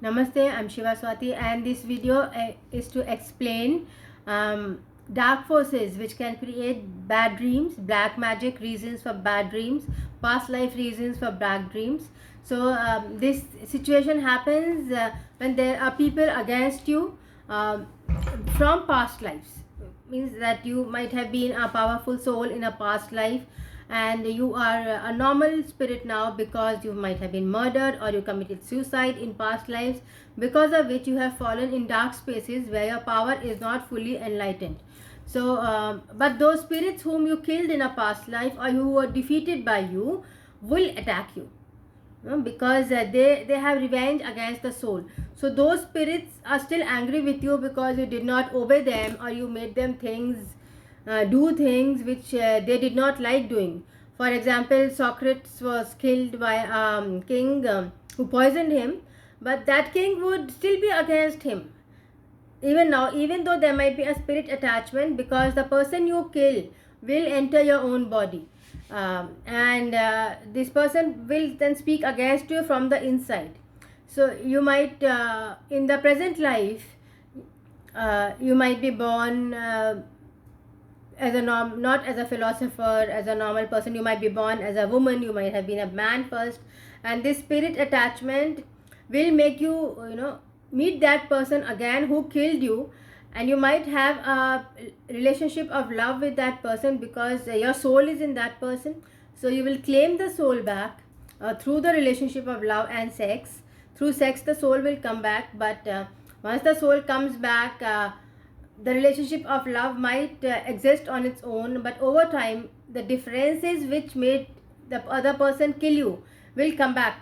Namaste, I'm Shiva Swati, and this video is to explain dark forces which can create bad dreams, black magic reasons for bad dreams, past life reasons for bad dreams. So this situation happens when there are people against you from past lives. Means that you might have been a powerful soul in a past life, and you are a normal spirit now because you might have been murdered or you committed suicide in past lives, because of which you have fallen in dark spaces where your power is not fully enlightened. So but those spirits whom you killed in a past life or who were defeated by you will attack you, because they have revenge against the soul. So those spirits are still angry with you because you did not obey them, or you made them do things which they did not like doing. For example, Socrates was killed by a king who poisoned him, but that king would still be against him even now, even though there might be a spirit attachment, because the person you kill will enter your own body, and this person will then speak against you from the inside. So you might in the present life you might be born as a not as a philosopher, as a normal person. You might be born as a woman, you might have been a man first, and this spirit attachment will make you meet that person again who killed you, and you might have a relationship of love with that person because your soul is in that person. So you will claim the soul back through the relationship of love and sex. Through sex the soul will come back, but once the soul comes back, the relationship of love might exist on its own, but over time the differences which made the other person kill you will come back,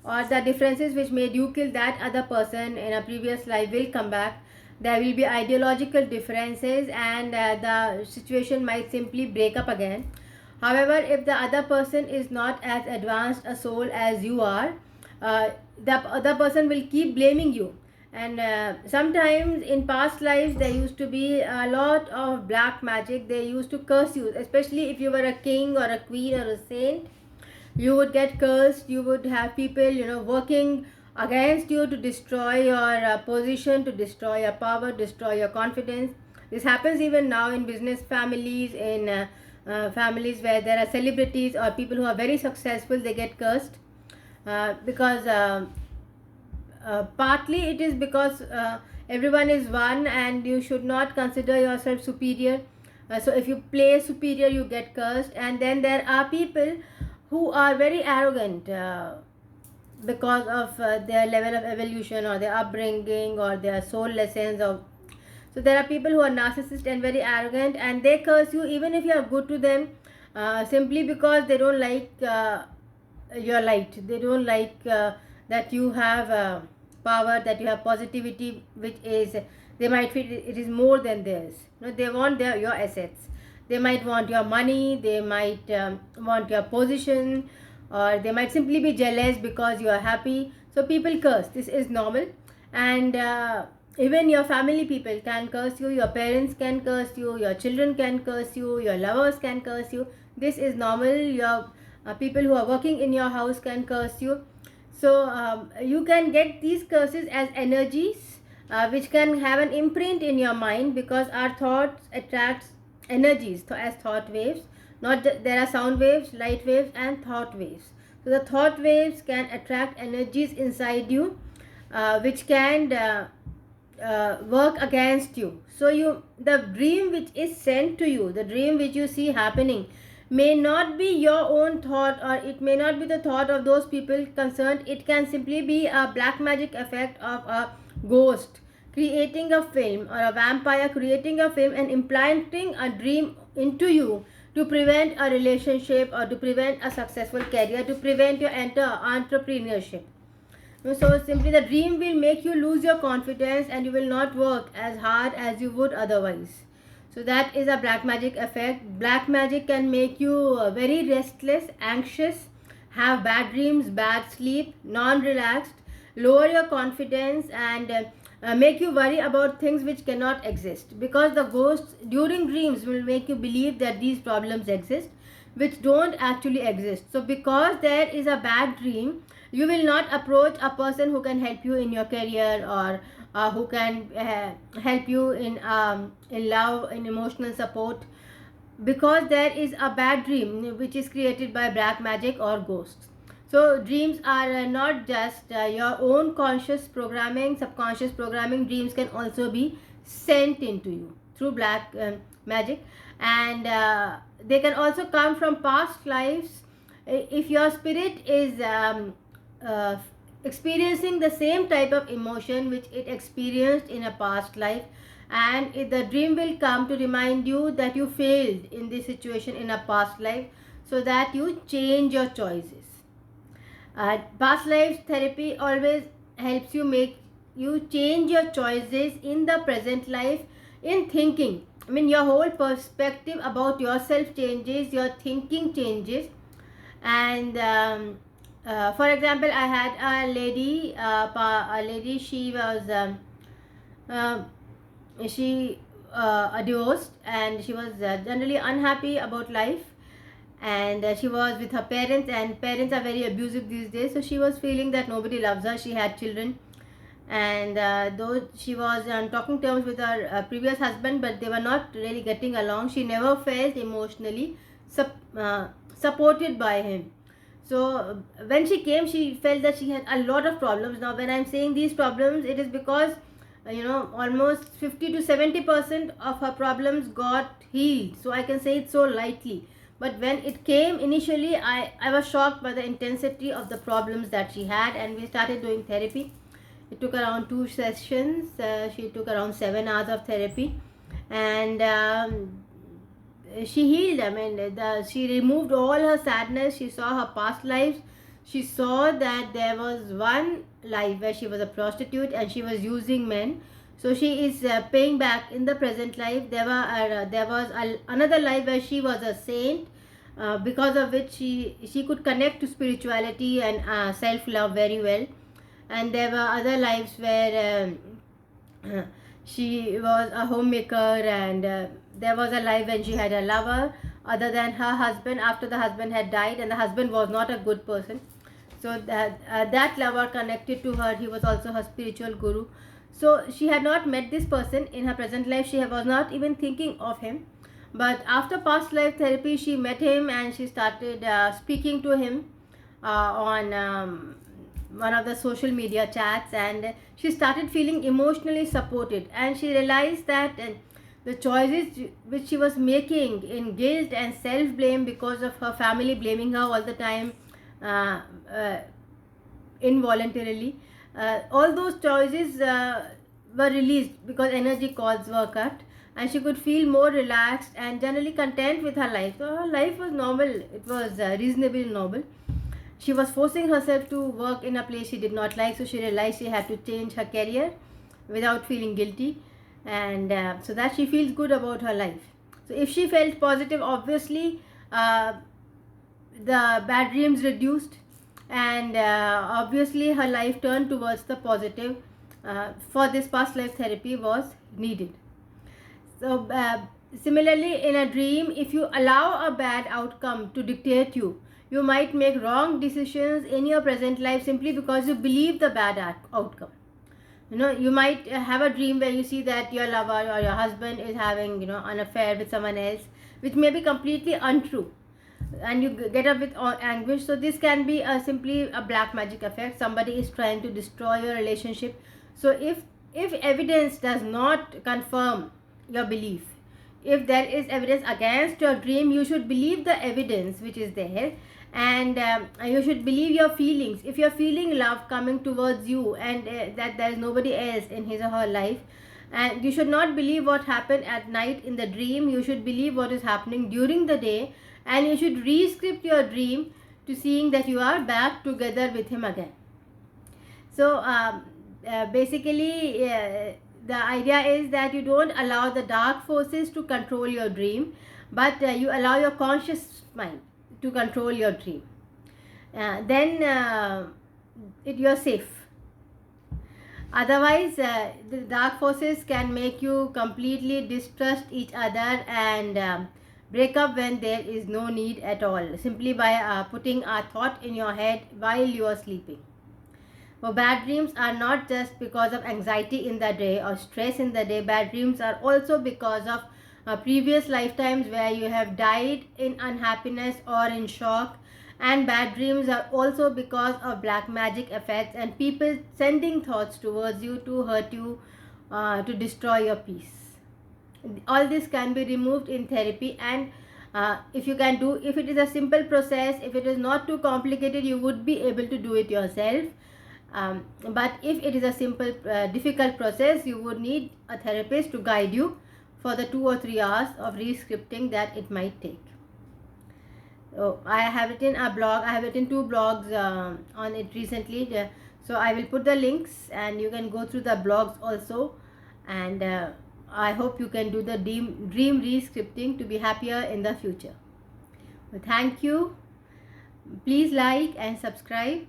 or the differences which made you kill that other person in a previous life will come back. There will be ideological differences, and the situation might simply break up again. However, if the other person is not as advanced a soul as you are, the other person will keep blaming you. And sometimes in past lives there used to be a lot of black magic. They used to curse you, especially if you were a king or a queen or a saint. You would get cursed. You would have people working against you to destroy your position, to destroy your power, destroy your confidence. This happens even now in business families, in families where there are celebrities or people who are very successful. They get cursed because partly it is because everyone is one and you should not consider yourself superior. So if you play superior, you get cursed. And then there are people who are very arrogant because of their level of evolution or their upbringing or their soul lessons. So there are people who are narcissist and very arrogant, and they curse you even if you are good to them, simply because they don't like your light. They don't like that you have power, that you have positivity, which is, they might feel it is more than theirs. They want your assets. They might want your money, they might want your position, or they might simply be jealous because you are happy. So people curse. This is normal. And even your family people can curse you, your parents can curse you, your children can curse you, your lovers can curse you. This is normal. Your people who are working in your house can curse you. So you can get these curses as energies which can have an imprint in your mind, because our thoughts attracts energies as thought waves. There are sound waves, light waves, and thought waves. So the thought waves can attract energies inside you, which can work against you. So the dream which is sent to you, the dream which you see happening, may not be your own thought, or it may not be the thought of those people concerned. It can simply be a black magic effect of a ghost creating a film, or a vampire creating a film and implanting a dream into you to prevent a relationship, or to prevent a successful career, to prevent your entrepreneurship. So simply the dream will make you lose your confidence, and you will not work as hard as you would otherwise. So that is a black magic effect. Black magic can make you very restless, anxious, have bad dreams, bad sleep, non-relaxed, lower your confidence, and make you worry about things which cannot exist, because the ghosts during dreams will make you believe that these problems exist which don't actually exist. So because there is a bad dream, You will not approach a person who can help you in your career, or who can help you in love, in emotional support, because there is a bad dream which is created by black magic or ghosts. So dreams are not just your own conscious programming, subconscious programming. Dreams can also be sent into you through black magic, and they can also come from past lives. If your spirit is uh, experiencing the same type of emotion which it experienced in a past life, and the dream will come to remind you that you failed in this situation in a past life, so that you change your choices. Past life therapy always helps you make you change your choices in the present life, in thinking. I mean, your whole perspective about yourself changes, your thinking changes. And for example, I had a lady. She was uh, she divorced, and she was generally unhappy about life, and she was with her parents, and parents are very abusive these days, so she was feeling that nobody loves her. She had children, and though she was on talking terms with her previous husband, but they were not really getting along. She never felt emotionally supported by him. So when she came, she felt that she had a lot of problems. Now when I'm saying these problems, it is because almost 50 to 70% of her problems got healed, so I can say it so lightly. But when it came initially, I was shocked by the intensity of the problems that she had, and we started doing therapy. It took around 2 sessions. She took around 7 hours of therapy, and she healed. I mean, she removed all her sadness. She saw her past lives. She saw that there was one life where she was a prostitute and she was using men. So she is paying back in the present life. There was another life where she was a saint, because of which she could connect to spirituality and self love very well. And there were other lives where she was a homemaker, and there was a life when she had a lover other than her husband, after the husband had died, and the husband was not a good person. So that lover connected to her. He was also her spiritual guru. So she had not met this person in her present life. She was not even thinking of him. But after past life therapy, she met him, and she started speaking to him on one of the social media chats, and she started feeling emotionally supported, and she realized that the choices which she was making in guilt and self blame because of her family blaming her all the time, uh, uh, involuntarily, all those choices were released because energy cords were cut, and she could feel more relaxed and generally content with her life. So her life was normal. It was reasonably normal. She was forcing herself to work in a place she did not like, so she realized she had to change her career without feeling guilty, and so that she feels good about her life. So if she felt positive, obviously the bad dreams reduced, and obviously her life turned towards the positive. For this past life therapy was needed. So similarly, in a dream, if you allow a bad outcome to dictate you, you might make wrong decisions in your present life simply because you believe the bad outcome. You might have a dream where you see that your lover or your husband is having an affair with someone else, which may be completely untrue, and you get up with anguish. So this can be simply a black magic effect. Somebody is trying to destroy your relationship. So if evidence does not confirm your belief, if there is evidence against your dream, you should believe the evidence which is there, and you should believe your feelings. If you're feeling love coming towards you, and that there is nobody else in his or her life, and you should not believe what happened at night in the dream. You should believe what is happening during the day, and you should re-script your dream to seeing that you are back together with him again. So basically the idea is that you don't allow the dark forces to control your dream, but you allow your conscious mind to control your dream. Then you're safe. Otherwise the dark forces can make you completely distrust each other, and break up when there is no need at all, simply by putting a thought in your head while you are sleeping. Well, bad dreams are not just because of anxiety in the day or stress in the day. Bad dreams are also because of previous lifetimes where you have died in unhappiness or in shock. And bad dreams are also because of black magic effects and people sending thoughts towards you to hurt you, to destroy your peace. All this can be removed in therapy. And if you can do, if it is a simple process, if it is not too complicated, you would be able to do it yourself. But if it is a simple difficult process, you would need a therapist to guide you for the 2 or 3 hours of re-scripting that it might take. So I have written a blog, I have written 2 blogs on it recently. So I will put the links and you can go through the blogs also. And I hope you can do the dream re-scripting to be happier in the future. Well, thank you. Please like and subscribe.